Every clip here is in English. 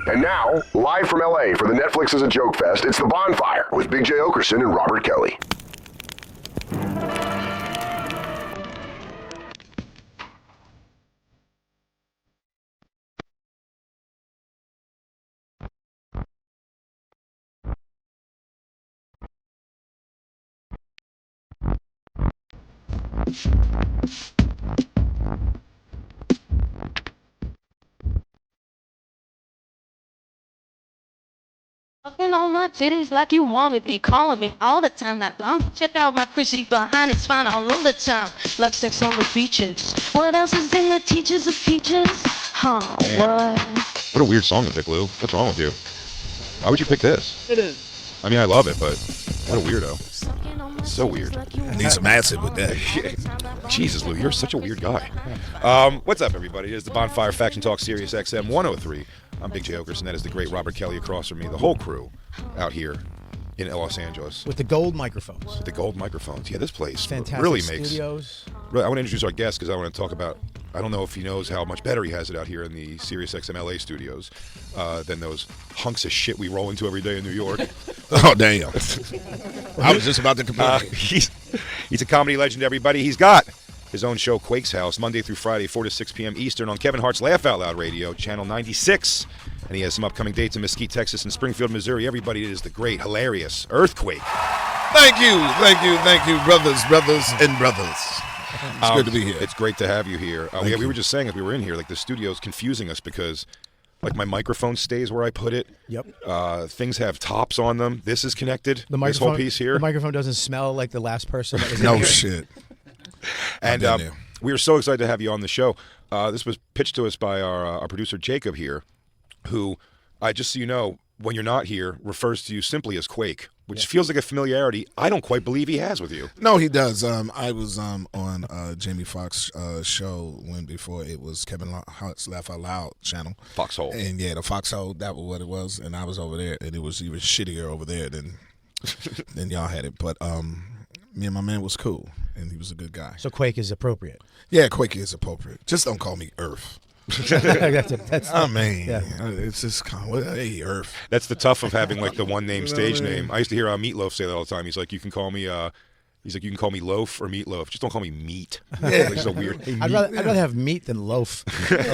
And now, live from LA for the Netflix is a Joke Fest, it's the Bonfire with Big J. Okerson and Robert Kelly. Fucking on my titties like you wanted me, calling me all the time. That check out my pretty behind, it's fine all of the time. Love sex on the beaches. What else is in the teachers of peaches? Huh, what? What a weird song to pick, Lou. What's wrong with you? Why would you pick this? It is. I mean, I love it, but what a weirdo. It's so weird. I need some acid with that. Jesus, Lou, you're such a weird guy. What's up, everybody? It is the Bonfire Faction Talk Sirius XM 103. I'm Big J. Okerson. That is the great Robert Kelly across from me. The whole crew out here in Los Angeles. With the gold microphones. With the gold microphones. Yeah, this place Fantastic really makes... studios. I want to introduce our guest because I want to talk about... I don't know if he knows how much better he has it out here in the Sirius XM LA studios than those hunks of shit we roll into every day in New York. Oh, damn. I was just about to complain. He's a comedy legend, everybody. He's got his own show, Quake's House, Monday through Friday, 4 to 6 p.m. Eastern on Kevin Hart's Laugh Out Loud Radio, Channel 96. And he has some upcoming dates in Mesquite, Texas, and Springfield, Missouri. Everybody, it is the great, hilarious Earthquake. Thank you, brothers, and brothers. It's good to be here. It's great to have you here. We were just saying as we were in here, like the studio's confusing us because like my microphone stays where I put it. Yep. Things have tops on them. This is connected. This whole piece here. The microphone doesn't smell like the last person that was in No here. shit. And we are so excited to have you on the show. This was pitched to us by our producer Jacob here, who, just so you know, when you're not here, refers to you simply as Quake, which feels like a familiarity I don't quite believe he has with you. No, he does. I was on Jamie Foxx's show before it was Kevin Hart's Laugh Out Loud channel. Foxhole. And yeah, the Foxhole, that was what it was. And I was over there, and it was even shittier over there than y'all had it. But me and my man was cool, and he was a good guy. So Quake is appropriate. Yeah, Quake is appropriate. Just don't call me Earth. I mean, it's just hey, Earth. That's the tough of having like the one name stage name. I used to hear Meatloaf say that all the time. He's like, you can call me Loaf or Meatloaf. Just don't call me Meat. Yeah. It's so weird. I'd rather have meat than loaf.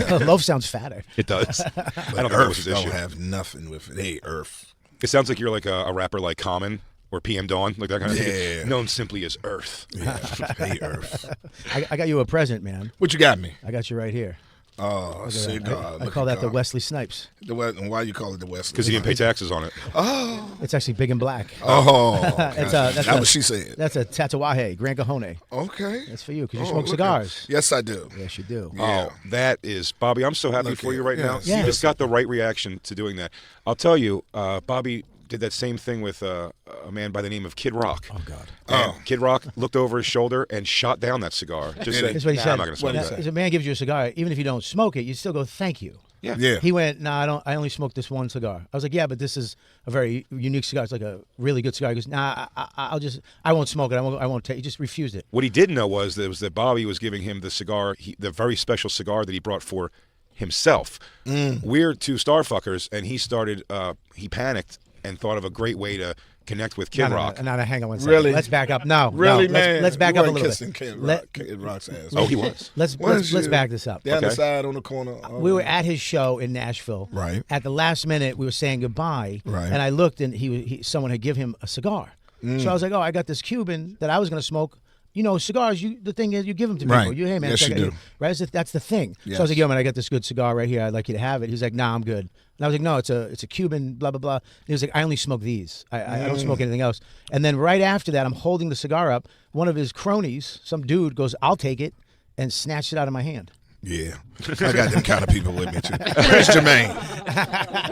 Loaf sounds fatter. It does. But I don't know what's Earth his don't issue. have nothing with it. Hey, Earth. It sounds like you're like a rapper like Common or PM Dawn, like that kind of thing. Known simply as Earth. Yeah. Hey, Earth. I got you a present, man. What you got me? I got you right here. Oh, cigar. I call that the Wesley Snipes. And why you call it the Wesley? Because he didn't pay taxes on it. Oh. It's actually big and black. Oh. That's what she said. That's a Tatuaje, Gran Cajone. Okay. That's for you because you smoke cigars. Yes, I do. Yes, you do. Yeah. Oh, that is, Bobby, I'm so happy for you right now. Yeah. You just got the right reaction to doing that. I'll tell you, Bobby did that same thing with a man by the name of Kid Rock. Oh, God. And Kid Rock looked over his shoulder and shot down that cigar. Just said, That's what he said. I'm not going to smoke that. If a man gives you a cigar, even if you don't smoke it, you still go, thank you. Yeah. He went, no, I only smoked this one cigar. I was like, yeah, but this is a very unique cigar. It's like a really good cigar. He goes, nah, I won't smoke it. I won't take it. He just refused it. What he didn't know was that Bobby was giving him the cigar, the very special cigar that he brought for himself. We're two starfuckers, and he panicked and thought of a great way to connect with Kid Rock. No, hang on one second. Really? Let's back up. No, Really, no, man? Let's back You up a weren't little kissing bit. Kid Rock's ass. Oh, he was. Let's back this up. Down the side on the corner. We were at his show in Nashville. Right. At the last minute, we were saying goodbye. Right. And I looked, and someone had given him a cigar. So I was like, oh, I got this Cuban that I was going to smoke. You know, cigars, the thing is, you give them to people. Right. Hey, man, Yes, you do. Right? That's the thing. Yes. So I was like, yo, man, I got this good cigar right here. I'd like you to have it. He was like, nah, I'm good. And I was like, no, it's a Cuban, blah, blah, blah. And he was like, I only smoke these. I don't smoke anything else. And then right after that, I'm holding the cigar up. One of his cronies, some dude, goes, I'll take it, and snatched it out of my hand. Yeah. I got them kind of people with me, too. Where's Jermaine?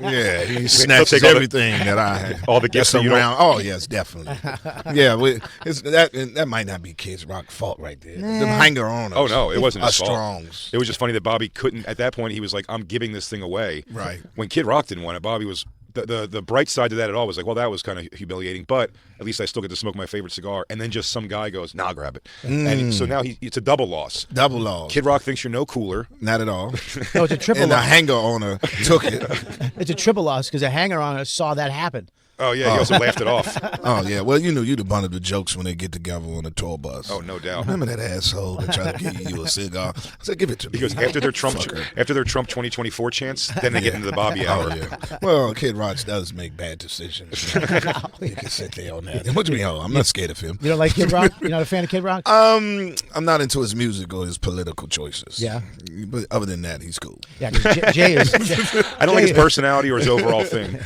Yeah, he snatches everything that I have. All the gifts that's that you around. Oh, yes, definitely. Yeah, that might not be Kid Rock's fault right there. Them hanger-oners. Oh, no, it wasn't his fault. Strongs. It was just funny that Bobby couldn't, at that point, he was like, I'm giving this thing away. Right. When Kid Rock didn't want it, Bobby was the bright side to that at all was like, well, that was kind of humiliating, but at least I still get to smoke my favorite cigar. And then just some guy goes, nah, I'll grab it. And so now it's a double loss. Double loss. Kid Rock thinks you're no cooler. Not at all. No, it's a triple And the loss. hanger owner took it. It's a triple loss because a hanger on us saw that happen. Oh, yeah, he also laughed it off. Oh, yeah. Well, you know, you'd have bundled the jokes when they get together on a tour bus. Oh, no doubt. Remember that asshole that tried to give you a cigar? I said, give it to me. Because after their Trump 2024 chants, then they get into the Bobby hour. Oh, yeah. Well, Kid Rock does make bad decisions. You can sit there on that. What do you mean? I'm not scared of him. You don't like Kid Rock? You're not a fan of Kid Rock? I'm not into his music or his political choices. Yeah. But other than that, he's cool. Yeah, 'cause Jay is. I don't like his personality or his overall thing.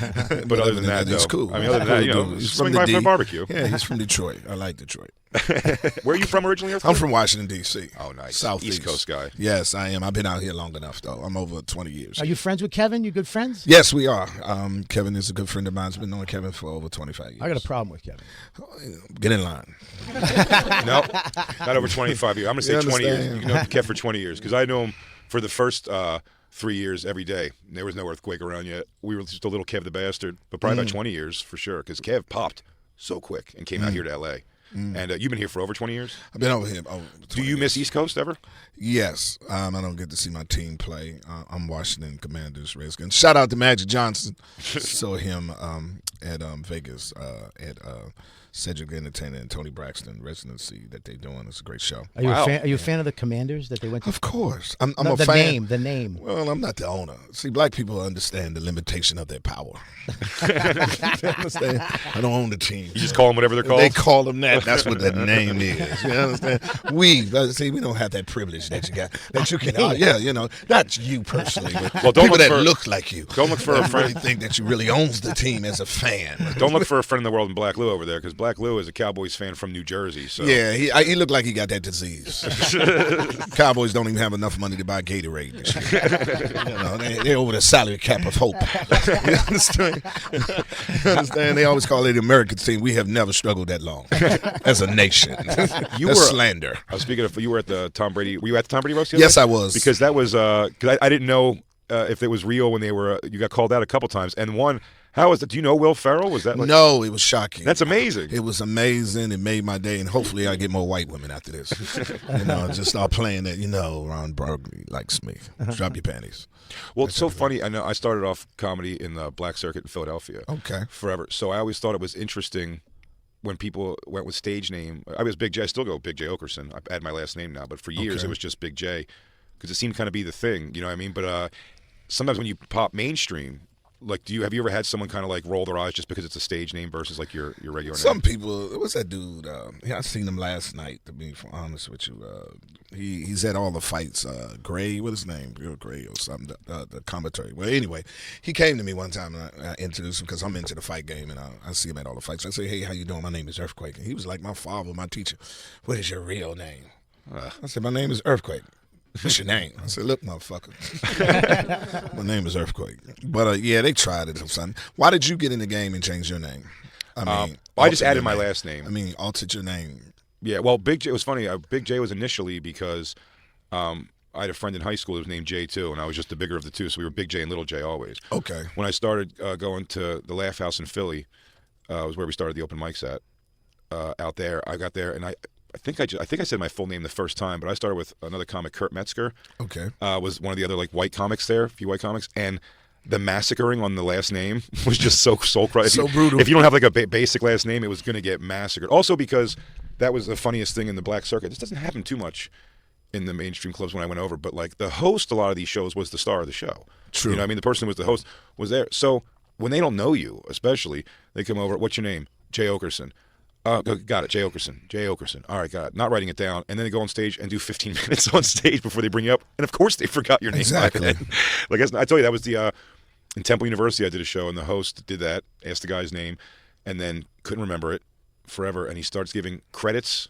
But other than that, he's though, cool. I mean, other than that, you know, He's swing from by the for a D. barbecue. Yeah, he's from Detroit. I like Detroit. Where are you from originally? I'm from Washington, D.C. Oh, nice. Southeast. East Coast guy. Yes, I am. I've been out here long enough, though. I'm over 20 years. Are you friends with Kevin? You good friends? Yes, we are. Kevin is a good friend of mine. I've been knowing Kevin for over 25 years. I got a problem with Kevin. Get in line. No, not over 25 years. I'm going to say You 20 years. understand? You know Kev for 20 years because I know him for the first 3 years every day. There was no earthquake around yet. We were just a little Kev the bastard, but probably about 20 years for sure because Kev popped so quick and came out here to L.A. And you've been here for over 20 years? I've been over here. Do you miss East Coast ever? Yes. I don't get to see my team play. I'm Washington Commanders, Redskins. Shout out to Magic Johnson. Saw him at Vegas at Cedric Entertainment and Tony Braxton residency that they're doing. It's a great show. Are you Wow. a fan? Are you a fan of the Commanders that they went to? Of course. I'm No, a the fan. name. Well, I'm not the owner. See, black people understand the limitation of their power. You understand? I don't own the team. You just call them whatever they're called? They call them that. That's what that name is. You understand? We don't have that privilege that you got. That you can, not you personally, but Well, don't people look that for- look like you. don't look for a that friend. really think that you really owns the team as a fan. Don't look for a friend in the world in Black Lou over there because Black Lou is a Cowboys fan from New Jersey. So Yeah, he looked like he got that disease. Cowboys don't even have enough money to buy Gatorade this year. They're over the salary cap of hope. You understand? You understand? They always call it the American team. We have never struggled that long as a nation. You That's were- slander. Speaking of, you were at the Tom Brady. Were you at the Tom Brady roast? Yes, I was. Because that was because I didn't know if it was real when they were. You got called out a couple times, and one. How was it? Do you know Will Ferrell? Was that like, No, it was shocking. That's amazing. It was amazing. It made my day, and hopefully I get more white women after this. Just start playing that, Ron Burgundy likes me. Drop your panties. Well, it's so funny. I know I started off comedy in the black circuit in Philadelphia. Okay. Forever. So I always thought it was interesting when people went with stage name. I was Big J. I still go Big J Okerson. I add my last name now, but for years Okay. it was just Big J because it seemed kind of be the thing. You know what I mean? But sometimes when you pop mainstream, like, have you ever had someone kind of like roll their eyes just because it's a stage name versus like your regular Some name? people, what's that dude? I seen him last night, to be honest with you. He's at all the fights. Gray, what's his name? Bill Gray or something, the commentary. Well, anyway, he came to me one time and I introduced him because I'm into the fight game and I see him at all the fights. I say, hey, how you doing? My name is Earthquake. And he was like my father, my teacher. What is your real name? I said, my name is Earthquake. What's your name? I said, look, motherfucker. My name is Earthquake. But, they tried it or something. Why did you get in the game and change your name? I just alter added your my name. last name. Altered your name. Yeah, well, Big J, it was funny. Big J was initially because I had a friend in high school who was named J too, and I was just the bigger of the two, so we were Big J and Little J always. Okay. When I started going to the Laugh House in Philly, was where we started the open mics at. Out there, I got there, and I think I said my full name the first time, but I started with another comic, Kurt Metzger. Okay. Was one of the other like white comics there, a few white comics, and the massacring on the last name was just so soul-crushing. So brutal. If you don't have like a basic last name, it was going to get massacred. Also because that was the funniest thing in the black circuit. This doesn't happen too much in the mainstream clubs when I went over, but like the host a lot of these shows was the star of the show. True. You know what I mean? The person who was the host was there. So when they don't know you, especially, they come over, what's your name? Jay Okerson. Got it, Jay Okerson. Jay Okerson. All right, got it. Not writing it down. And then they go on stage and do 15 minutes on stage before they bring you up. And of course they forgot your name. Exactly. Like I told you, that was the in Temple University I did a show, and the host did that, asked the guy's name, and then couldn't remember it forever. And he starts giving credits,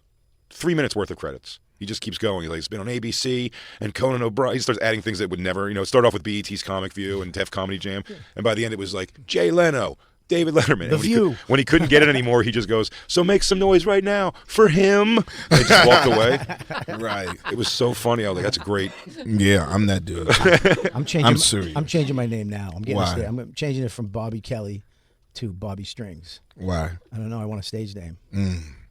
3 minutes worth of credits. He just keeps going. He's like, it's been on ABC and Conan O'Brien. He starts adding things that would never, start off with BET's Comic View and Def Comedy Jam. And by the end it was like, Jay Leno, David Letterman. The And View. when he couldn't get it anymore, he just goes, so make some noise right now for him. And he just walked away. Right. It was so funny. I was like, that's great. Yeah, I'm that dude. I'm changing. I'm serious. I'm changing my name now. I'm getting. Why? I'm changing it from Bobby Kelly to Bobby Strings. Why? I don't know. I want a stage name.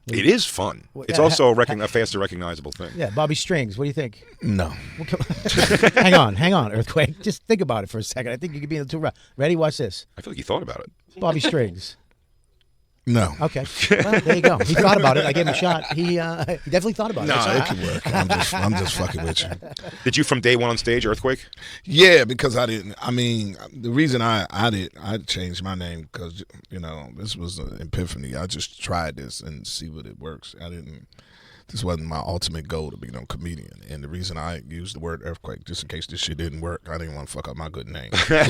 It is fun. It's yeah, also a faster recognizable thing. Yeah, Bobby Strings. What do you think? No. hang on, Earthquake. Just think about it for a second. I think you could be in the too rough. Ready? Watch this. I feel like you thought about it. Bobby Strings. No. Okay. Well, there you go. He thought about it. I gave him a shot. He definitely thought about it. No, it could work. I'm just fucking with you. Did you from day one on stage, Earthquake? Yeah, because I didn't. I mean, the reason I changed my name because this was an epiphany. I just tried this and see what it works. This wasn't my ultimate goal to be no comedian. And the reason I used the word earthquake, just in case this shit didn't work, I didn't want to fuck up my good name. See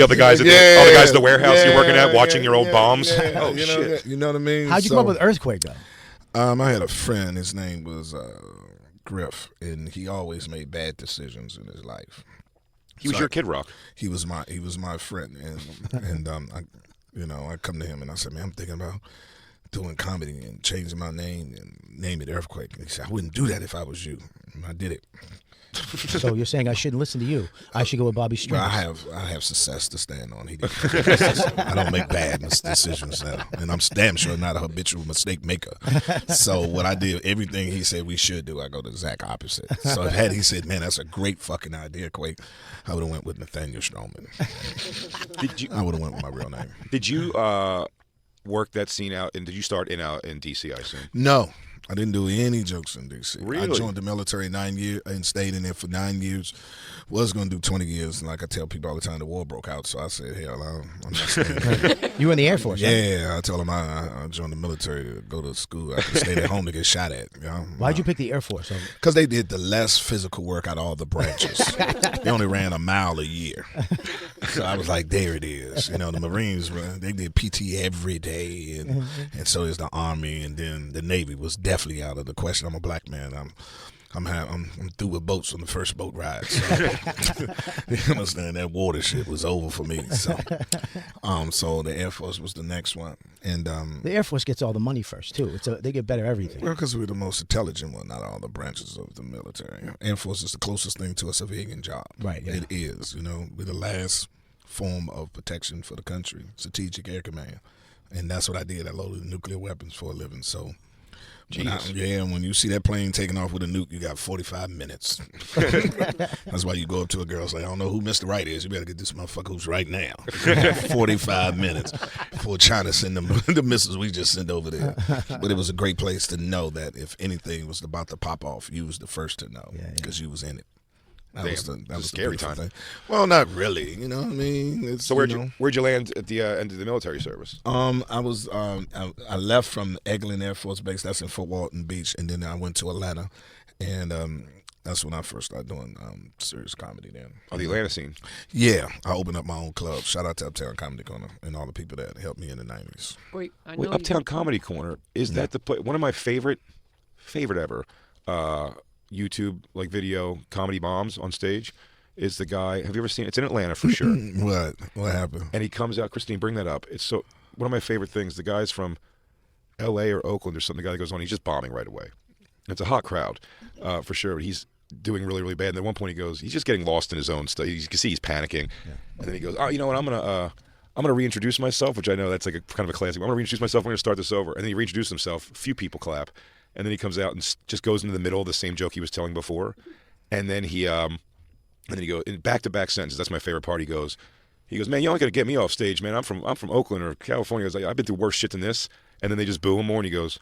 all the guys all the guys at the warehouse you're working at watching your old bombs? Oh, shit. You know what I mean? How'd you come up with Earthquake, though? I had a friend. His name was Griff, and he always made bad decisions in his life. He was your Kid Rock. He was my friend, and I come to him and I said, man, I'm thinking about doing comedy and changing my name and name it Earthquake. And he said, I wouldn't do that if I was you. And I did it. So you're saying I shouldn't listen to you? I should go with Bobby Strings. Well, I have success to stand on. He didn't. I don't make bad decisions now, and I'm damn sure not a habitual mistake maker. So what I did, everything he said we should do, I go the exact opposite. So had he said, "Man, that's a great fucking idea, Quake," I would have went with Nathaniel Stroman. I would have went with my real name. Did you work that scene out, and did you start in D.C., I assume? No. I didn't do any jokes in D.C. Really? I joined the military 9 years and stayed in there for 9 years. Was going to do 20 years, and like I tell people all the time, the war broke out. So I said, hell, I'm not staying. You were in the Air Force, Yeah, I told them I joined the military to go to school. I could stay at home to get shot at. Why'd you pick the Air Force? Because they did the less physical work out of all the branches. They only ran a mile a year. So I was like, there it is. The Marines, they did PT every day, and so is the Army, and then the Navy was definitely out of the question. I'm a black man. I'm through with boats on the first boat ride. So, you understand, that water shit was over for me. So, so the Air Force was the next one, and the Air Force gets all the money first too. They get better everything. Well, because we're the most intelligent one out of all the branches of the military. Air Force is the closest thing to a civilian job. Right. Yeah. It is. We're the last form of protection for the country, strategic air command, and that's what I did. I loaded nuclear weapons for a living. So. When you see that plane taking off with a nuke, you got 45 minutes. That's why you go up to a girl and say, I don't know who Mr. Right is. You better get this motherfucker who's right now. 45 minutes before China send them the missiles we just sent over there. But it was a great place to know that if anything was about to pop off, you was the first to know because you was in it. That was the scary time. Thing. Well, not really. You know what I mean? So where'd you land at the end of the military service? I left from Eglin Air Force Base. That's in Fort Walton Beach, and then I went to Atlanta, and that's when I first started doing serious comedy. Then on the Atlanta scene. Yeah, I opened up my own club. Shout out to Uptown Comedy Corner and all the people that helped me in the '90s. Wait, Uptown Comedy Corner, is that the one of my favorite ever? YouTube video comedy bombs on stage is the guy. Have you ever seen it? It's in Atlanta for sure. What happened? And he comes out. Christine, bring that up. It's so one of my favorite things. The guy's from L.A. or Oakland or something. The guy that goes on, he's just bombing right away. It's a hot crowd for sure. But he's doing really, really bad. And at one point he goes, he's just getting lost in his own stuff. You can see he's panicking. Yeah. And then he goes, you know what? I'm gonna reintroduce myself, which I know that's like a kind of a classic. I'm gonna reintroduce myself. I'm gonna start this over. And then he reintroduces himself. A few people clap. And then he comes out and just goes into the middle of the same joke he was telling before. And then he goes in back-to-back sentences. That's my favorite part. He goes, man, you only got to get me off stage, man. I'm from Oakland or California. He goes, I've been through worse shit than this. And then they just boo him more, and he goes,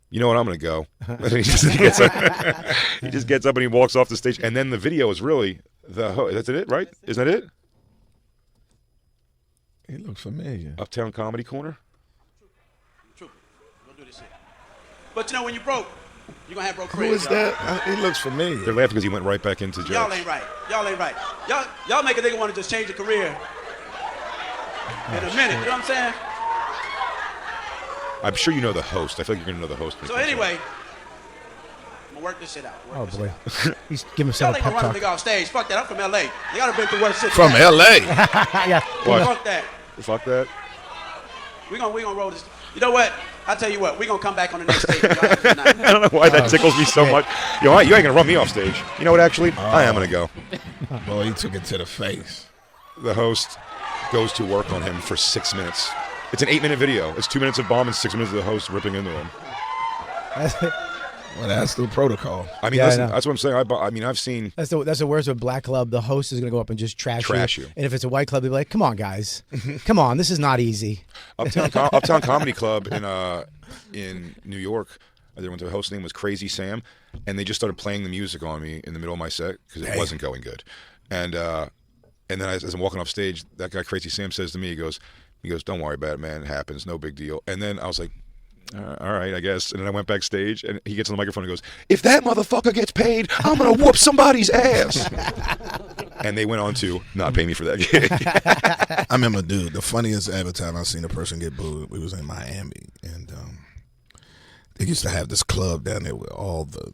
you know what? I'm going to go. And he just gets up and he walks off the stage. And then the video is really that's it, right? Isn't that it? It looks familiar. Uptown Comedy Corner. True. Don't do this shit. But when you broke, you're gonna have broke Who friends. is that? It looks familiar. They're laughing because he went right back into jokes. Y'all ain't right. Y'all make a nigga want to just change a career in a minute. You know what I'm saying? I'm sure you know the host. I feel like you're gonna know the host. So anyway, I'm gonna work this shit out. Oh boy, he's giving Y'all himself a ain't pep gonna run a talk. nigga off stage. Fuck that. I'm from LA. They gotta been through worse shit. From L.A. Yeah. Fuck that. Fuck that. We gonna roll this. You know what? I tell you what. We gonna come back on the next stage. I don't know why that tickles me so much. You ain't gonna run me off stage. You know what? Actually, I am gonna go. Boy, he took it to the face. The host goes to work on him for 6 minutes. It's an 8-minute video. It's 2 minutes of bomb and 6 minutes of the host ripping into him. Well, that's the protocol. I mean, Yeah, I listen, know. that's what I'm saying. I mean, I've seen. That's the worst of a black club. The host is going to go up and just trash you. And if it's a white club, they'll be like, come on, guys. Come on. This is not easy. Uptown Comedy Club in New York. There went to a host name was Crazy Sam, and they just started playing the music on me in the middle of my set because it wasn't going good. And then as I'm walking off stage, that guy Crazy Sam says to me, he goes, "Don't worry about it, man. It happens. No big deal." And then I was like, all right, I guess. And then I went backstage, and he gets on the microphone and goes, "If that motherfucker gets paid, I'm gonna whoop somebody's ass." And they went on to not pay me for that gig. I remember, dude, the funniest ever time I seen a person get booed, we was in Miami, and they used to have this club down there with all the,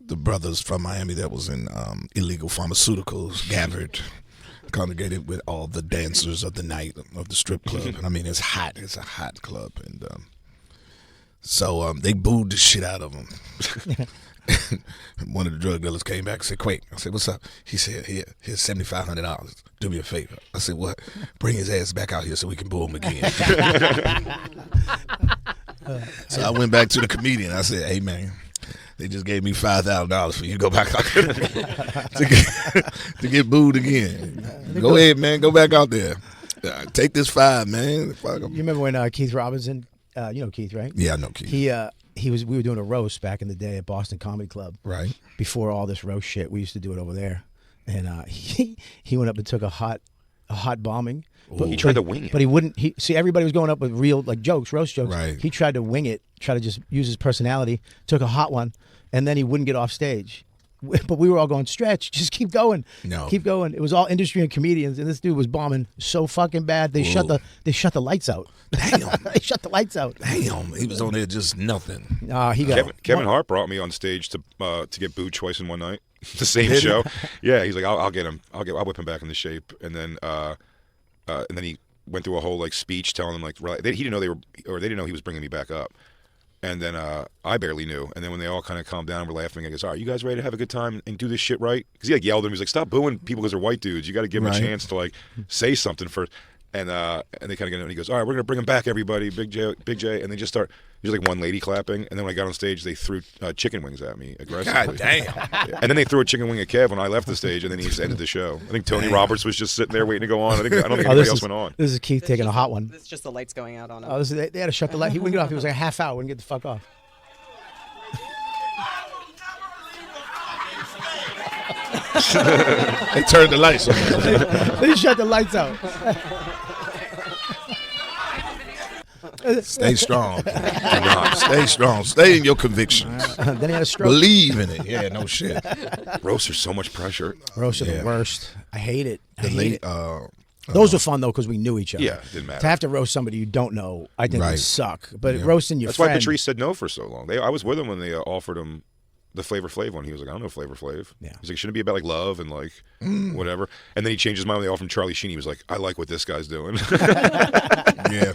the brothers from Miami that was in illegal pharmaceuticals gathered, congregated with all the dancers of the night of the strip club. And I mean, it's hot. It's a hot club. And so they booed the shit out of him. One of the drug dealers came back and said, "Quake." I said, "What's up?" He said, here's $7,500. Do me a favor. I said, "What?" "Bring his ass back out here so we can boo him again." So I went back to the comedian. I said, "Hey, man, they just gave me $5,000 for you to go back out there to get booed again. Go ahead, man. Go back out there. Take this $5, man." Fuck 'em. You remember when Keith Robinson, you know Keith, right? Yeah, I know Keith. We were doing a roast back in the day at Boston Comedy Club. Right. Before all this roast shit, we used to do it over there. And he went up and took a hot bombing. But He tried to wing it. But he wouldn't. See, everybody was going up with real jokes, roast jokes. Right. He tried to wing it, try to just use his personality. Took a hot one, and then he wouldn't get off stage. But we were all going, "Stretch, just keep going, keep going." It was all industry and comedians, and this dude was bombing so fucking bad. They shut the lights out. Damn. They shut the lights out. Damn. He was on there just nothing. He got Kevin Hart brought me on stage to get booed twice in one night. The same show. Yeah, he's like, I'll get him. I'll whip him back into shape. And then he went through a whole speech telling them he didn't know they didn't know he was bringing me back up. And then I barely knew. And then when they all kind of calmed down and were laughing, I goes, "All right, you guys ready to have a good time and do this shit right?" Because he yelled at him. He was like, "Stop booing people because they're white dudes. You got to give them a chance to say something first." And they kind of get in, and he goes, "All right, we're gonna bring him back, everybody, Big J." And they just start. There's one lady clapping, and then when I got on stage, they threw chicken wings at me aggressively. God damn. Yeah. And then they threw a chicken wing at Kev when I left the stage, and then he just ended the show. I think Tony Roberts was just sitting there waiting to go on. I don't think anybody else went on. This is Keith taking a hot one. It's just the lights going out on him. They had to shut the light. He wouldn't get off. He was like a half hour. Wouldn't get the fuck off. They turned the lights on. They shut the lights out. Stay strong. Stay strong. Stay in your convictions. Then he had a stroke. Believe in it. Yeah, no shit. Roasts are so much pressure. Roast are the worst. I hate it. I The hate late, it. Those were fun though because we knew each other. Yeah, it didn't matter. To have to roast somebody you don't know, I think would Right. suck. But roasting your That's why friend. Patrice said no for so long. I was with him when they offered him the Flavor Flav one. He was like, "I don't know Flavor Flav." Yeah. He's like, "Shouldn't it be about love and whatever?" And then he changed his mind when they offered him Charlie Sheen. He was like, "I like what this guy's doing." Yeah.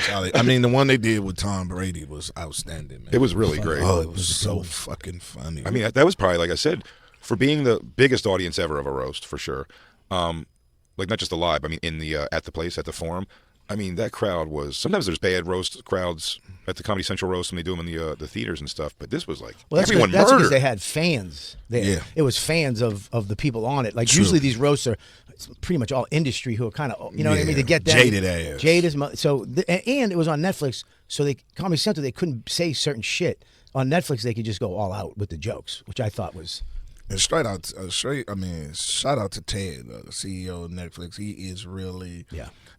Charlie. I mean, the one they did with Tom Brady was outstanding, man. It was really great. Oh, it was so fucking funny. I mean, that was probably, like I said, for being the biggest audience ever of a roast, for sure. Not just the live, I mean, in the at the place, at the Forum. I mean, that crowd was. Sometimes there's bad roast crowds at the Comedy Central roast, and they do them in the theaters and stuff. But this was everyone that's murdered. because they had fans. It was fans of the people on it. Usually these roasts are pretty much all industry who are kind of what I mean. To get that jaded ass. And it was on Netflix, so Comedy Central they couldn't say certain shit. On Netflix they could just go all out with the jokes, which I thought was. And shout out to Ted, the CEO of Netflix. He is really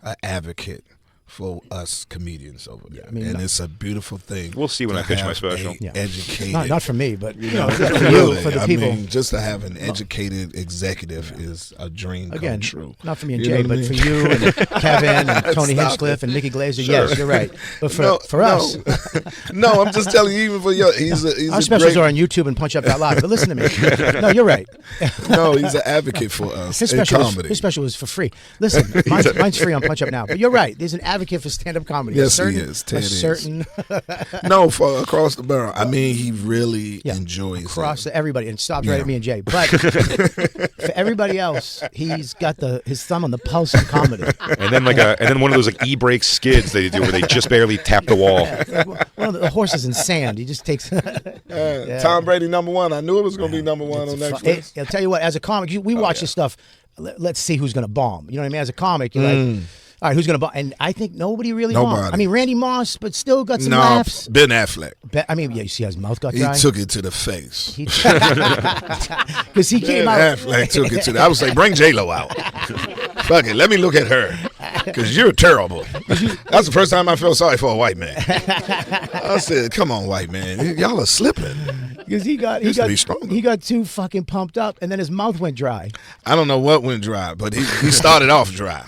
an advocate for us comedians over there. I mean, and it's a beautiful thing. We'll see when I pitch my special. Educated. Not for me, but for Really, for the people. I mean, just to have an educated executive is a dream Again, come true. not for me and You know Jay, what I but for mean? you and Kevin and Tony Stop Hinchcliffe it. and Nikki Glazer. Sure. Yes, you're right. But for us, No, I'm just telling you, even for your, he's our a specials great, are on YouTube and Punch Up That Live. But listen to me. No, you're right. no, he's an advocate for us His in special, comedy. his special is for free. Listen, mine's free on Punch Up Now. But you're right. There's an advocate for stand-up comedy. Yes, he is. Ted a is. certain No, for across the barrel. I mean, he really enjoys across it. everybody and stops right at me and Jay. But for everybody else, he's got his thumb on the pulse of comedy. And then one of those like e-brake skids they do where they just barely tap the wall. One of the horses in sand. He just takes. Tom Brady #1. I knew it was going to be #1 on Netflix. I'll tell you what. As a comic, we watch this stuff. Let's see who's going to bomb. You know what I mean? As a comic, you're like, all right, who's going to bomb? And I think nobody really bombed. I mean, Randy Moss, but still got some laughs. Ben Affleck. I mean, yeah, you see how his mouth got He dry? took it to the face. Because he came Ben out. Affleck took it to the. I was like, bring J-Lo out. Fuck it, let me look at her. Because you're terrible. That's the first time I felt sorry for a white man. I said, come on, white man. Y'all are slipping. Because he got too fucking pumped up, and then his mouth went dry. I don't know what went dry, but he started off dry.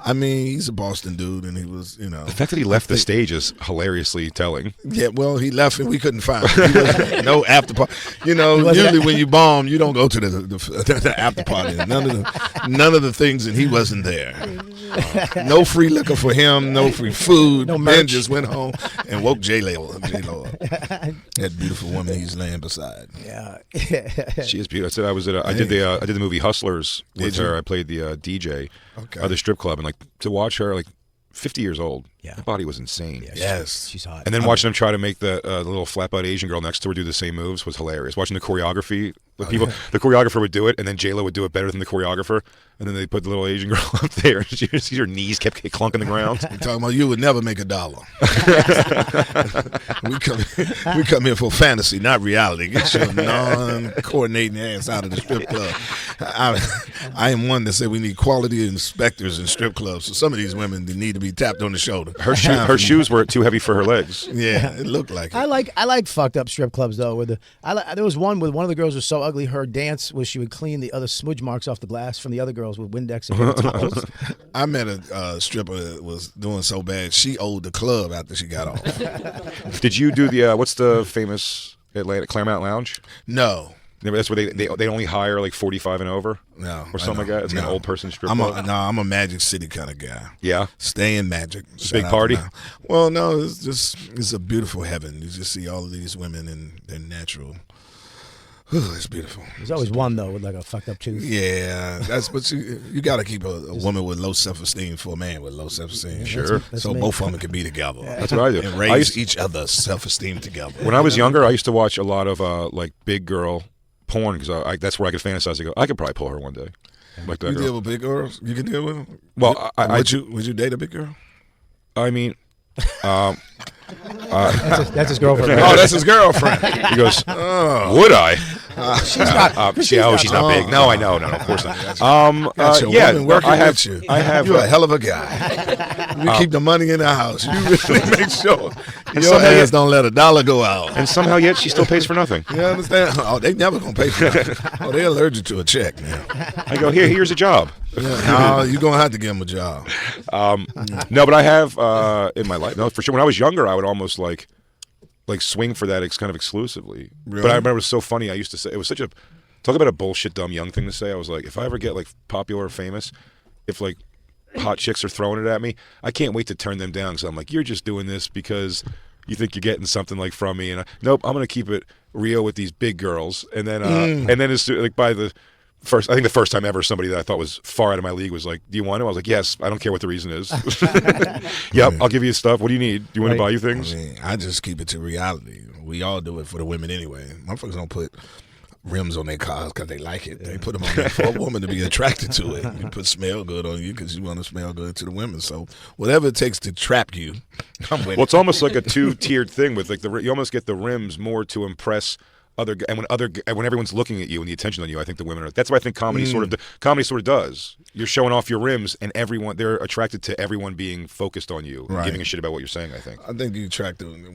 I mean, he's a Boston dude, and he was, you know. The fact that he left the stage is hilariously telling. Yeah, well, he left and we couldn't find him. He wasn't, no after party. You know, usually when you bomb, you don't go to the after party. None of the things, and he wasn't there. No free liquor for him, no free food. No Ben merch. just went home and woke J-Lo up. That beautiful woman he's laying beside. Yeah. She is beautiful. I said I did the movie Hustlers with her. I played the DJ at the strip club, and like to watch her, like 50 years old. Yeah. Her body was insane. Yes. She's hot. And then watching them try to make the little flat-butt Asian girl next to her do the same moves was hilarious. Watching the choreography, the choreographer would do it, and then J-Lo would do it better than the choreographer, and then they put the little Asian girl up there, and she see her knees kept clunking the ground. You're talking about you would never make $1. we come here for fantasy, not reality. Get your non-coordinating ass out of the strip club. I am one that said we need quality inspectors in strip clubs. So some of these women, they need to be tapped on the shoulder. Her shoes were too heavy for her legs. Yeah, it looked like it. I like fucked up strip clubs though. There was one where one of the girls was so ugly. Her dance was she would clean the other smudge marks off the glass from the other girls with Windex and paper towels. I met a stripper that was doing so bad she owed the club after she got off. Did you do the what's the famous Atlanta Claremont Lounge? No. That's where they only hire like 45 and over. No, or something like that. It's like an old person strip club. I'm a Magic City kind of guy. Yeah, stay in Magic. Big party. Well, no, it's a beautiful heaven. You just see all of these women in their natural. Ooh, it's beautiful. There's always one though with like a fucked up tooth. Yeah, that's what you got to keep a woman with low self-esteem for a man with low self-esteem. Sure. So both of them can be together. Yeah. That's what I do. And raise each other's self-esteem together. When I was younger, I used to watch a lot of like big girl porn because that's where I could fantasize. I go, I could probably pull her one day. Like that you girl. deal with big girls? You can deal with them? Well, would you date a big girl? I mean, that's his girlfriend. Oh, that's his girlfriend. He goes, would I? She's not. She's not big. No, I know. No, of course not. Yeah, working I have. with you. I have. You're a hell of a guy. You keep the money in the house. You really make sure your ass don't let $1 go out. And somehow yet she still pays for nothing. You understand? Oh, they never gonna pay for that. Oh, they're allergic to a check now. I go, here's a job. No, you're gonna have to give them a job. No, but I have in my life. No, for sure. When I was younger, I would almost like swing for that kind of exclusively. Really? But I remember it was so funny. I used to say it was such a talk about a bullshit dumb young thing to say. I was like, if I ever get like popular or famous, if like hot chicks are throwing it at me, I can't wait to turn them down because I'm like, you're just doing this because you think you're getting something like from me, and nope, I'm gonna keep it real with these big girls, and then it's like by the first, I think the first time ever somebody that I thought was far out of my league was like, do you want him? I was like, yes, I don't care what the reason is. Yep, I'll give you stuff. What do you need? Do you want to buy you things? I mean, I just keep it to reality. We all do it for the women anyway. Motherfuckers don't put rims on their cars because they like it. They put them on there for a woman to be attracted to it. You put smell good on you because you want to smell good to the women. So whatever it takes to trap you, I'm with Well, it's almost like a two-tiered thing with like you almost get the rims more to impress and when everyone's looking at you and the attention on you, I think the women are. That's what I think comedy sort of does. You're showing off your rims, and they're attracted to everyone being focused on you, and giving a shit about what you're saying. I think. I think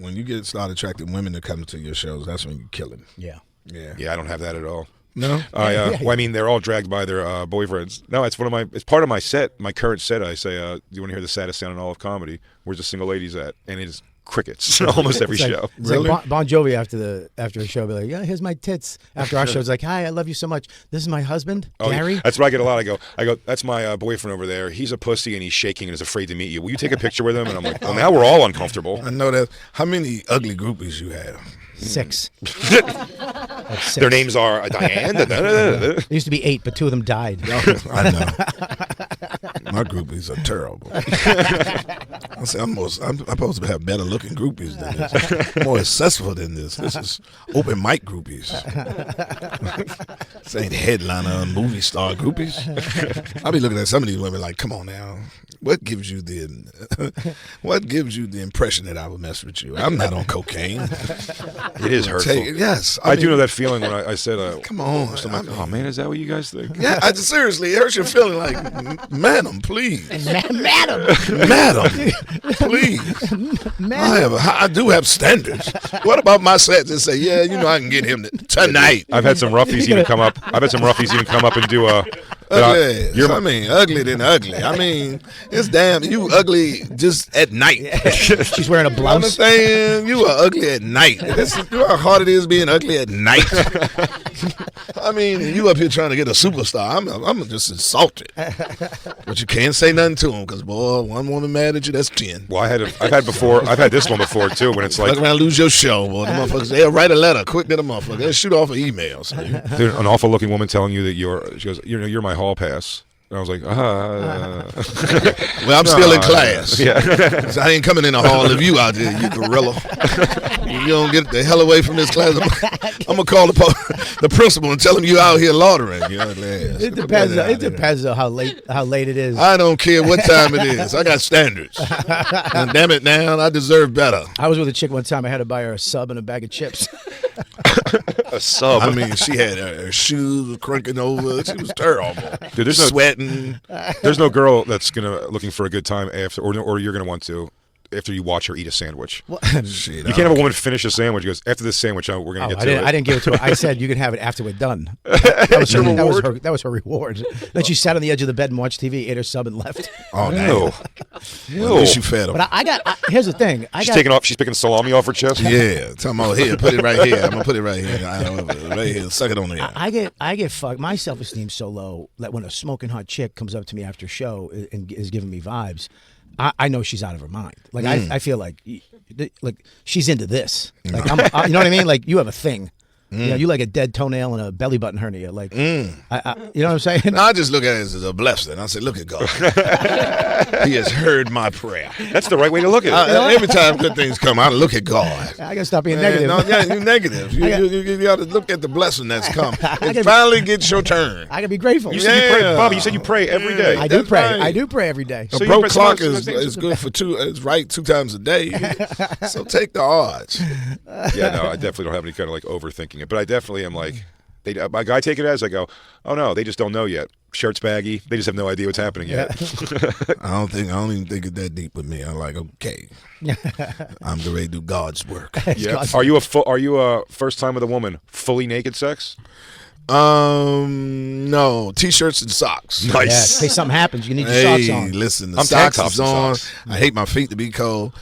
when you start attracting women to come to your shows, that's when you kill it. Yeah. Yeah, I don't have that at all. No. Well, I mean, they're all dragged by their boyfriends. No, it's part of my set, my current set. I say, do you want to hear the saddest sound in all of comedy? Where's the single ladies at? And it is crickets almost every show. It's like Bon Jovi after a show, be like, yeah, here's my tits. After our show, it's like, hi, I love you so much. This is my husband, Gary. Yeah. That's what I get a lot. I go, that's my boyfriend over there. He's a pussy and he's shaking and is afraid to meet you. Will you take a picture with him? And I'm like, well, now we're all uncomfortable. I know that. How many ugly groupies you have? 6. Their names are Diane. There used to be 8, but 2 of them died. I know. My groupies are terrible. I say I'm supposed to have better looking groupies than this. More successful than this. This is open mic groupies. This ain't headliner movie star groupies. I'll be looking at some of these women like, come on now. What gives you the impression that I would mess with you? I'm not on cocaine. It is hurtful. Yes. I do know that feeling when I said, come on. I'm like, oh man, is that what you guys think? Yeah, seriously, it hurts your feeling like, madam, please. Madam, please. I do have standards. What about my sets that say, yeah, I can get him tonight? I've had some roughies even come up. And do a. Ugly than ugly. I mean, it's damn, you ugly just at night. She's wearing a blouse. Understand? You are ugly at night. You know how hard it is being ugly at night. I mean, you up here trying to get a superstar. I'm just insulted. But you can't say nothing to him because, boy, one woman mad at you, that's 10. Well, I've had this one before too. When it's like, fuck around, lose your show, boy. The motherfuckers, they'll write a letter quick to the motherfucker. They'll shoot off an email. So. Dude, an awful looking woman telling you that she goes, you're my hall pass. And I was like, well, I'm still in class. Yeah. I ain't coming in the hall of you out there, you gorilla. You don't get the hell away from this class. I'm going to call the principal and tell him you out here laundering. It depends on how late it is. I don't care what time it is. I got standards. And damn it now, I deserve better. I was with a chick one time. I had to buy her a sub and a bag of chips. A sub? I mean, she had her shoes cranking over. She was terrible. Dude, sweating. There's no girl that's looking for a good time after, or you're gonna want to after you watch her eat a sandwich. Shit, you can't have a woman finish a sandwich. She goes, after this sandwich, we're gonna get to it. I didn't give it to her. I said you can have it after we're done. That was her reward. Then she sat on the edge of the bed and watched TV, ate her sub, and left. Oh no! Well, at least you fed her. But here's the thing. She's picking salami off her chest. Yeah, talking about here, put it right here. I'm gonna put it right here. Right here, suck it on there. I get fucked. My self-esteem's so low that when a smoking hot chick comes up to me after a show and is giving me vibes, I know she's out of her mind. Like I feel like she's into this. Like you know what I mean? Like you have a thing. You like a dead toenail and a belly button hernia. Like you know what I'm saying? No, I just look at it as a blessing. I say, look at God. He has heard my prayer. That's the right way to look at it. Every time good things come, I look at God. I gotta stop being negative. No, you're negative. You got to look at the blessing that's come. It finally gets your turn. I gotta be grateful. You said you pray, Bobby. You said you pray every day. I do pray. Right. I do pray every day. A broke clock is good for 2. It's right 2 times a day. So take the odds. Yeah, no, I definitely don't have any kind of overthinking it, but I definitely am like. My guy take it as I go, oh no, they just don't know yet. Shirt's baggy. They just have no idea what's happening yet. I don't even think it's that deep with me. I'm like, okay, I'm ready to do God's work. Yeah. Are you a first time with a woman fully naked sex? No, t-shirts and socks. Nice. Yeah, in case something happens, you need your socks on. Listen, the socks is on. I hate my feet to be cold.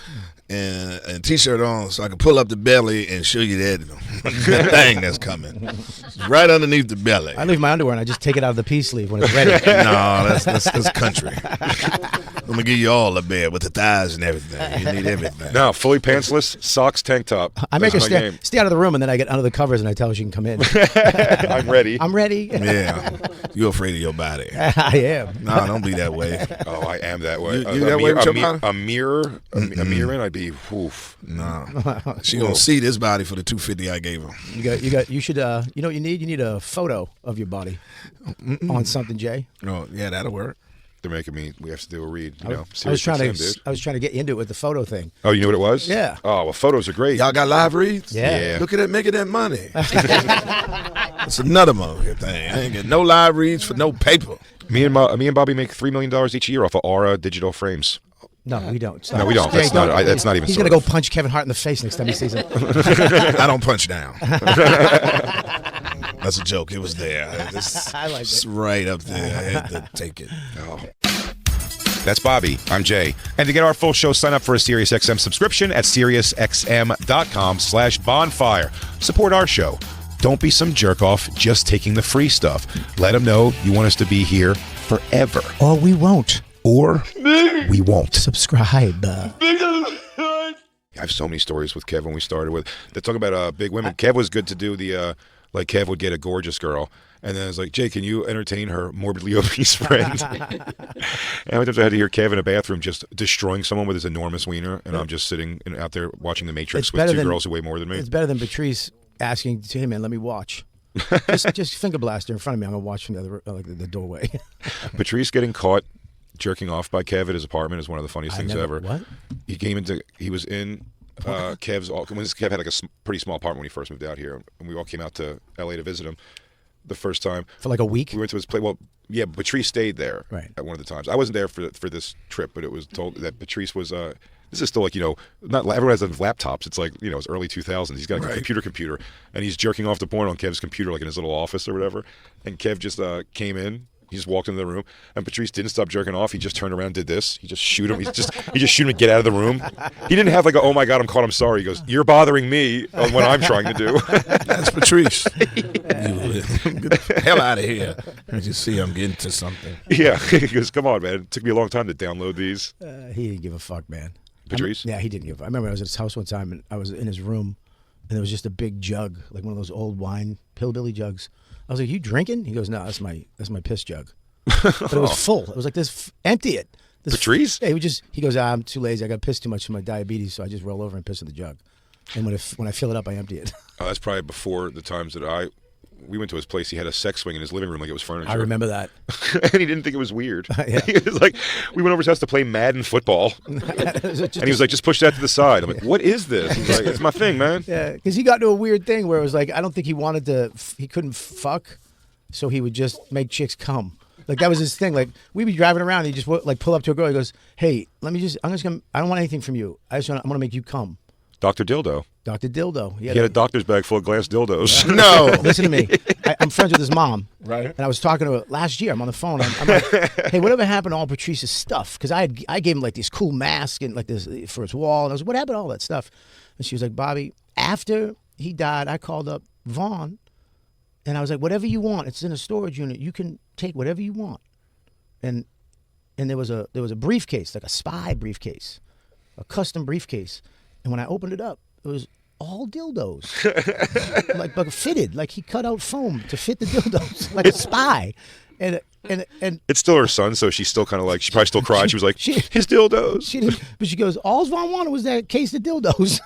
And t-shirt on so I can pull up the belly and show you that thing that's coming. It's right underneath the belly. I leave my underwear and I just take it out of the peace sleeve when it's ready. No, that's country. I'm going to give you all the bed with the thighs and everything. You need everything. No, fully pantsless, socks, tank top. I make her stay out of the room and then I get under the covers and I tell her she can come in. I'm ready. I'm ready. Yeah. You're afraid of your body. I am. No, don't be that way. Oh, I am that way. You that way with your body? A mirror in, I'd be, oof. No. She going to see this body for the $250 I gave her. You should, you know what you need? You need a photo of your body on something, Jay. Oh, yeah, that'll work. they're making me. We have to do a read. You know, I was trying Sirius XM, to. I was trying to get into it with the photo thing. Oh, you know what it was? Yeah. Oh, well, photos are great. Y'all got live reads? Yeah. Look at that, making that money. It's another motherfucking thing. I ain't getting no live reads for no paper. Me and Bobby make $3 million each year off of Aura digital frames. No, we don't. Stop. No, we don't. That's Jay, not. That's not even. He's sort gonna of. go punch Kevin Hart in the face next time he sees him. I don't punch down. That's a joke. It was there. I like It's it. right up there. I had to take it. Oh. That's Bobby. I'm Jay. And to get our full show, sign up for a SiriusXM subscription at SiriusXM.com/bonfire. Support our show. Don't be some jerk off just taking the free stuff. Let them know you want us to be here forever. Or we won't. Or we won't. Subscribe. I have so many stories with Kev when we started with. They're talking about big women. Kev was good to do the, like Kev would get a gorgeous girl. And then I was like, Jay, can you entertain her morbidly obese friend? And how many times I had to hear Kev in a bathroom just destroying someone with his enormous wiener, and I'm just sitting out there watching The Matrix with two girls who weigh more than me. It's better than Patrice asking to him, man, let me watch. just finger blast her in front of me. I'm gonna watch from the other, the doorway. Patrice getting caught jerking off by Kev at his apartment is one of the funniest things ever. What? He was in Kev's. Kev had like a pretty small apartment when he first moved out here, and we all came out to LA to visit him the first time. For like a week? We went to his place. Well, yeah, Patrice stayed there at one of the times. I wasn't there for this trip, but it was told that Patrice was. This is still like, not everyone has laptops. It's like, it's early 2000s. He's got a computer, and he's jerking off the porn on Kev's computer, like in his little office or whatever. And Kev just came in. He just walked into the room, and Patrice didn't stop jerking off. He just turned around and did this. He just shoot him. He just shoot him and get out of the room. He didn't have like oh my God, I'm caught, I'm sorry. He goes, you're bothering me on what I'm trying to do. That's Patrice. Get the hell out of here. I just see I'm getting to something. Yeah. He goes, come on, man. It took me a long time to download these. He didn't give a fuck, man. Patrice? Yeah, he didn't give a fuck. I remember I was at his house one time, and I was in his room, and there was just a big jug, like one of those old wine hillbilly jugs. I was like, you drinking? He goes, no, that's my piss jug. But it was full. It was like this, empty it. Patrice? Yeah, he goes, I'm too lazy. I got to piss too much for my diabetes, so I just roll over and piss in the jug. And when I fill it up, I empty it. Oh, that's probably before the times that we went to his place. He had a sex swing in his living room like it was furniture. I remember that. And he didn't think it was weird. Yeah. He was like, we went over to his house to play Madden football. And he was like, just push that to the side. I'm like, what is this? He's like, it's my thing, man. Yeah, because he got into a weird thing where it was like, I don't think he wanted to, he couldn't fuck, so he would just make chicks come. Like, that was his thing. Like, we'd be driving around, and he just like pull up to a girl. He goes, hey, I don't want anything from you. I'm going to make you come. Dr. Dildo. Dr. Dildo. He had a doctor's bag full of glass dildos. No. Listen to me. I'm friends with his mom. Right. And I was talking to her last year. I'm on the phone. I'm like, hey, whatever happened to all Patrice's stuff? Because I gave him like this cool mask and like this for his wall. And I was like, what happened to all that stuff? And she was like, Bobby, after he died, I called up Vaughn. And I was like, whatever you want, it's in a storage unit. You can take whatever you want. And there was a briefcase, like a spy briefcase, a custom briefcase. And when I opened it up, it was all dildos, like fitted, like he cut out foam to fit the dildos, like a spy. And it's still her son, so she's still kind of like, she probably still cried. She was like, his dildos. She didn't, but she goes, all Vaughn wanted was that case of dildos.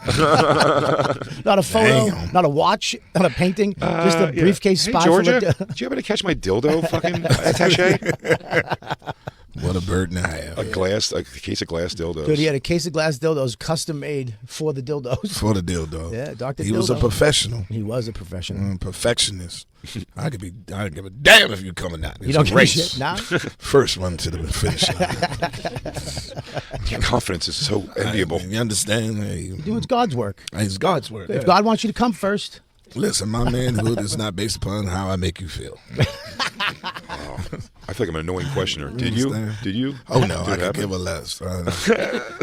Not a photo, not a watch, not a painting, just a briefcase Hey, spy. Georgia, did you happen to catch my dildo fucking attaché? What a burden I have. A case of glass dildos. Dude, he had a case of glass dildos custom made for the dildos. For the dildo. Yeah, Dr. He Dildo. was a professional. He was a professional. Perfectionist. I don't give a damn if you're coming out. You don't It's a give a race. shit, nah? First one to the finish line. Your confidence is so enviable. You understand? Hey, You're doing God's work. it's God's work. If God wants you to come first, Listen, my manhood is not based upon how I make you feel. I feel like I'm an annoying questioner. Did you? understand? Did you? Oh, no, Did I it could happen? give a less.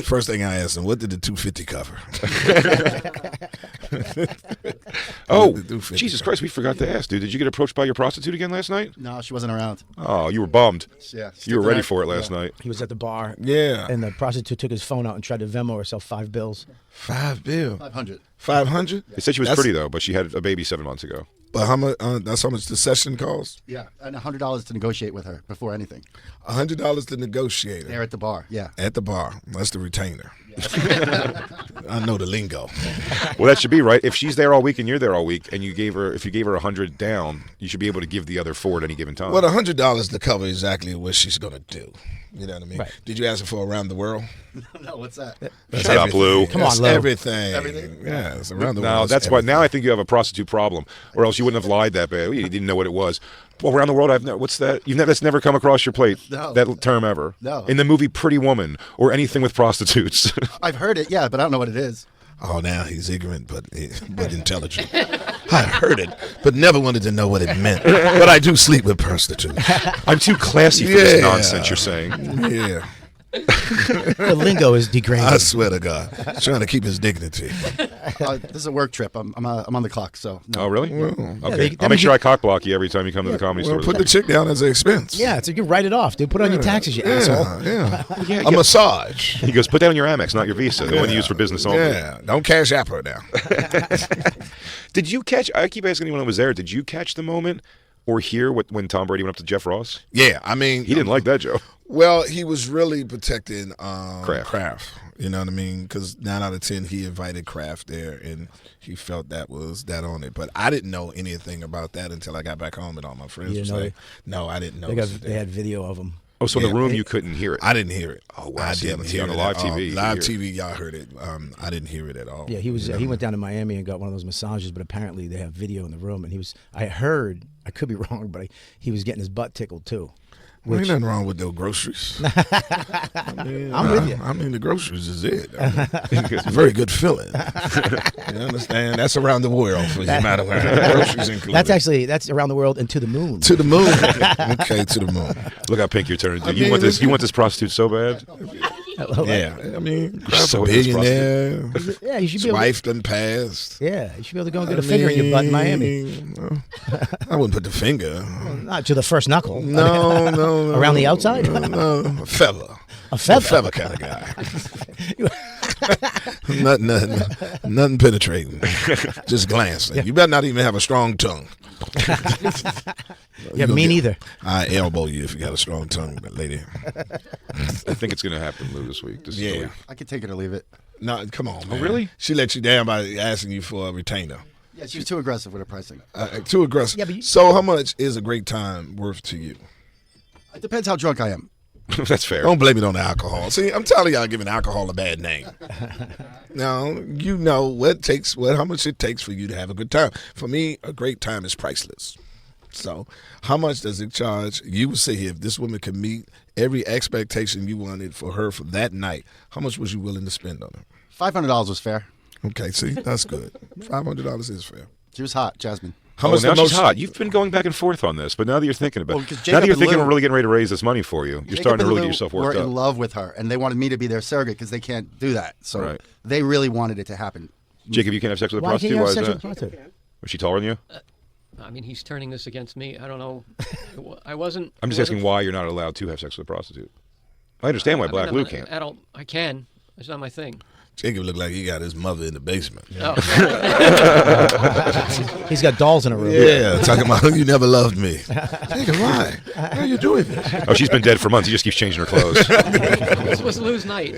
First thing I asked him, what did the 250 cover? Oh, The 250 Jesus cover. Christ, we forgot to ask, dude. Did you get approached by your prostitute again last night? No, she wasn't around. Oh, you were bummed. Yeah, You were ready for it last night. he was at the bar. Yeah. And the prostitute took his phone out and tried to Venmo herself $5 bills. $5 bills. 500. 500? They said she was That's- pretty, though, but she had a baby 7 months ago. But how much? That's how much the session costs? Yeah, and $100 to negotiate with her before anything. $100 to negotiate There at the bar. Yeah. at the bar. That's the retainer. I know the lingo. Well, that should be right. If she's there all week and you're there all week, and if you gave her 100 down, you should be able to give the other 4 at any given time. Well, $100 to cover exactly what she's gonna do. You know what I mean? Right. Did you ask her for around the world? No, what's that? Shut up, Lou. Come on, That's Lou. everything. Everything? Yeah, it's around the No, world. that's why. Now I think you have a prostitute problem, or else you wouldn't have lied that bad. You didn't know what it was. Well, around the world, what's that? That's never come across your plate. No. That term ever. No. In the movie Pretty Woman or anything with prostitutes. I've heard it, yeah, but I don't know what it is. Oh, now he's ignorant but intelligent. I heard it, but never wanted to know what it meant. But I do sleep with prostitutes. I'm too classy for this nonsense you're saying. Yeah. The lingo is I degrading. swear to God. He's trying to keep his dignity. This is a work trip. I'm on the clock, so. No. Oh, really? Well, Okay. that I'll make means sure I cock block you every time you come to the comedy Well, store. put the chick down as an expense. Yeah, you can write it off, dude. Put it on your taxes, you asshole. Yeah. A massage. He goes, put that on your Amex, not your Visa, the one you use for business only. Yeah. Don't cash app her now. Did you catch? I keep asking anyone who was there. Did you catch the moment or hear when Tom Brady went up to Jeff Ross? Yeah, I mean. He didn't like that, Joe. Well, he was really protecting Kraft. You know what I mean? Because 9 out of 10, he invited Kraft there, and he felt that was that on it. But I didn't know anything about that until I got back home and all my friends You were didn't know saying, no, I didn't know. They had video of him. Oh, so in Yeah. the room you couldn't hear it. I didn't hear it. Oh, wow. I See, didn't on hear the it live at all. TV, you Live hear it. TV, y'all heard it. I didn't hear it at all. Yeah, he went down to Miami and got one of those massages, but apparently they have video in the room, and I heard, I could be wrong, but he was getting his butt tickled too. Well, ain't nothing wrong with those groceries. I'm with you. I mean, the groceries is it. I mean, it's a very good feeling. You understand? That's around the world for you, matter where. Groceries included. That's around the world and to the moon. To the moon. Okay, to the moon. Look how pink you're turning. Dude. I You mean, want this? You want this prostitute so bad? Yeah, I mean, So a is billionaire. Yeah, you should His be able. wife done passed. Yeah, you should be able to go and get a finger in your butt in Miami. I wouldn't put the finger. Not to the first knuckle. No. Around the outside. No, a feather. A feather. A feather kind of guy. nothing penetrating. Just glancing. You better not even have a strong tongue. Yeah, me neither. I elbow you if you got a strong tongue, lady. I think it's going to happen, Lou, this week. This is the Yeah. week. I could take it or leave it. No, come on, man. really? She let you down by asking you for a retainer. Yeah, she was too aggressive with her pricing. Too aggressive. Yeah, but so how much is a great time worth to you? It depends how drunk I am. That's fair. Don't blame it on the alcohol. See, I'm telling y'all giving alcohol a bad name. Now, you know how much it takes for you to have a good time. For me, a great time is priceless. So how much does it charge? You would say, if this woman could meet every expectation you wanted for her for that night, how much was you willing to spend on her? $500 was fair. Okay, see, that's good. $500 is fair. She was hot, Jasmine. How Oh, much now the she's most hot. You've been going back and forth on this, but now that you're thinking about Well, it, because now that Jacob you're and thinking Lou- we're really getting ready to raise this money for you, you're Jacob starting to and really Lou get yourself were worked in up. love with her, and they wanted me to be their surrogate because they can't do that. So Right. they really wanted it to happen. Jacob, you can't have sex with a Why can't prostitute? you Why have is sex that? with a prostitute? Was she taller than you? I mean, he's turning this against me. I don't know. I wasn't. I'm just asking why you're not allowed to have sex with a prostitute. I understand why Black I'm Lou an can't. adult. I can. It's not my thing. Jacob looked like he got his mother in the basement. Oh. He's got dolls in a room. Yeah, talking about you never loved me. Jacob, why? Why are you doing this? Oh, she's been dead for months. He just keeps changing her clothes. This was Lou's night.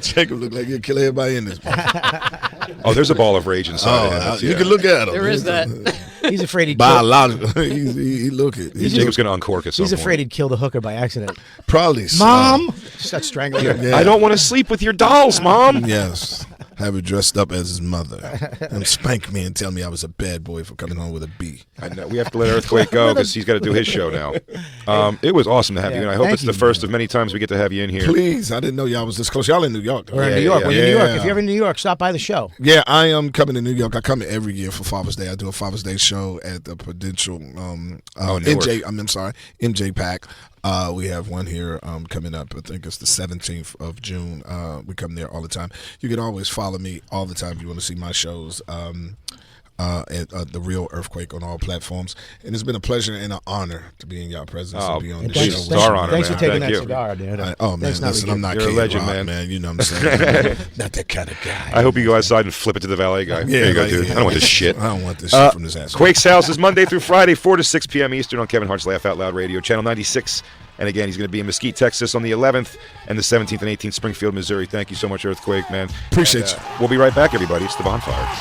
Jacob looked like he'd kill everybody in this. Oh, there's a ball of rage inside of him. That's- You yeah. can look at him. There is that. He's afraid he'd kill, Biological. he look it. Jacob's going to uncork it. he's afraid he'd kill the hooker by accident. Probably so. Mom! Start strangling her. Yeah. I don't want to sleep with your dolls, Mom. Yes. Have her dressed up as his mother and spank me and tell me I was a bad boy for coming home with a B. I know. We have to let Earthquake go because he's got to do his show now. It was awesome to have you, and I hope Thank it's the you, first of many times we get to have you in here. Please, I didn't know y'all was this close. Y'all in New York, though. We're in New Yeah, York. yeah, We're in New York. yeah. If you're ever in New York, stop by the show. Yeah, I am coming to New York. I come every year for Father's Day. I do a Father's Day show at the Prudential Newark. MJ Pack. We have one here coming up. I think it's the 17th of June. We come there all the time. You can always follow me all the time if you want to see my shows at The Real Earthquake on all platforms. And it's been a pleasure and an honor to be in y'all presence and be on And the thanks- show. It's our honor, Thanks man. for taking Thank that you. cigar, dude. Man, Thanks, not listen, I'm not You're a Kate legend, Rock, man. You know what I'm saying? Not that kind of guy. I hope you go outside and flip it to the valet guy. There you go, right, dude. yeah. I don't want this shit. I don't want this shit from this asshole. Quake's House is Monday through Friday, 4 to 6 p.m. Eastern on Kevin Hart's Laugh Out Loud Radio, Channel 96. And again, he's going to be in Mesquite, Texas on the 11th and the 17th and 18th, Springfield, Missouri. Thank you so much, Earthquake, man. Appreciate you. We'll be right back, everybody. It's the Bonfire.